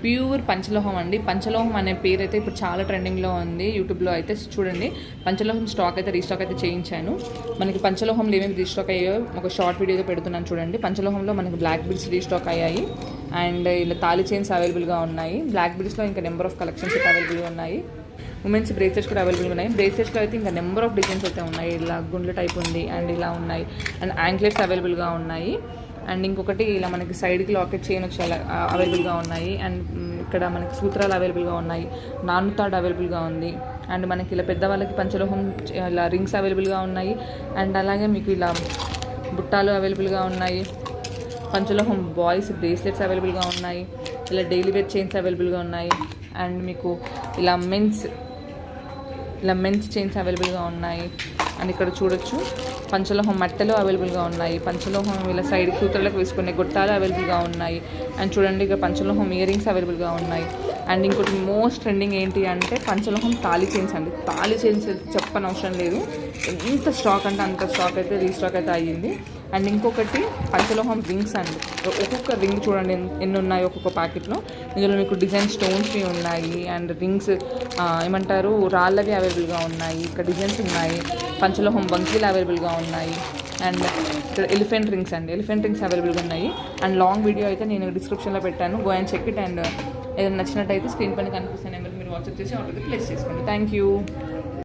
Pure పంచలోహం అండి. పంచలోహం అనే పేరు అయితే ఇప్పుడు చాలా ట్రెండింగ్లో ఉంది యూట్యూబ్లో అయితే. చూడండి, పంచలోహం స్టాక్ అయితే రీస్టాక్ అయితే చేయించాను. మనకి పంచలోహంలో ఏమేమి రీస్టాక్ అయ్యాయో ఒక షార్ట్ వీడియోతో పెడుతున్నాను చూడండి. పంచలోహంలో మనకి బ్లాక్ బీడ్స్ రీస్టాక్ అయ్యాయి అండ్ ఇలా తాళి చైన్స్ అవైలబుల్గా ఉన్నాయి. బ్లాక్ బీడ్స్లో ఇంకా నెంబర్ ఆఫ్ కలెక్షన్స్ అయితే అవైలబుల్గా ఉన్నాయి. ఉమెన్స్ బ్రేస్లెట్స్ కూడా అవైలబుల్గా ఉన్నాయి. బ్రేస్లెట్స్లో అయితే ఇంకా నెంబర్ ఆఫ్ డిజైన్స్ అయితే ఉన్నాయి. ఇలా గుండ్ల టైప్ ఉంది అండ్ ఇలా ఉన్నాయి అండ్ యాంక్లెట్స్ అవైలబుల్గా ఉన్నాయి. అండ్ ఇంకొకటి ఇలా మనకి సైడ్కి లాకెట్ చైన్ వచ్చి అవైలబుల్గా ఉన్నాయి. అండ్ ఇక్కడ మనకి సూత్రాలు అవైలబుల్గా ఉన్నాయి. నానుతాడు అవైలబుల్గా ఉంది. అండ్ మనకి ఇలా పెద్దవాళ్ళకి పంచలోహం ఇలా రింగ్స్ అవైలబుల్గా ఉన్నాయి. అండ్ అలాగే మీకు ఇలా బుట్టాలు అవైలబుల్గా ఉన్నాయి. పంచలోహం బాయ్స్ బ్రేస్లెట్స్ అవైలబుల్గా ఉన్నాయి. ఇలా డైలీ వేర్ చైన్స్ అవైలబుల్గా ఉన్నాయి. అండ్ మీకు ఇలా మెన్స్ చైన్స్ అవైలబుల్గా ఉన్నాయి. అండ్ ఇక్కడ చూడొచ్చు పంచలోహం మట్టెలు అవైలబుల్గా ఉన్నాయి. పంచలోహం ఇలా సైడ్ కూతుర్లకు వేసుకునే గొట్టాలు అవైలబుల్గా ఉన్నాయి. అండ్ చూడండి ఇక్కడ పంచలోహం ఇయర్ రింగ్స్ అవైలబుల్గా ఉన్నాయి. అండ్ ఇంకోటి మోస్ట్ ట్రెండింగ్ ఏంటి అంటే పంచలోహం తాళి చైన్స్ అండి. తాళి చైన్స్ చెప్పనవసరం లేదు, ఎంత స్టాక్ అంటే అంత స్టాక్ అయితే రీస్టాక్ అయితే అయ్యింది. అండ్ ఇంకొకటి పంచలోహం రింగ్స్ అండి. ఒక్కొక్క రింగ్ చూడండి ఎన్ని ఉన్నాయి ఒక్కొక్క ప్యాకెట్లో. ఇందులో మీకు డిజైన్ స్టోన్స్వి ఉన్నాయి అండ్ రింగ్స్ ఏమంటారు రాళ్ళవి అవైలబుల్గా ఉన్నాయి. ఇక్కడ డిజైన్స్ ఉన్నాయి. పంచలోహం బంకీలు అవైలబుల్గా ఉన్నాయి. అండ్ ఇక్కడ ఎలిఫెంట్ రింగ్స్ అండి, ఎలిఫెంట్ రింగ్స్ అవైలబుల్గా ఉన్నాయి. అండ్ లాంగ్ వీడియో అయితే నేను డిస్క్రిప్షన్లో పెట్టాను, go and check it. And ఏదైనా నచ్చినట్టయితే స్క్రీన్ పైన కనిపిస్తున్న నెంబర్కి మీరు వాట్సాప్ చేసి ఆర్డర్ ప్లేస్ చేసుకోండి. Thank you.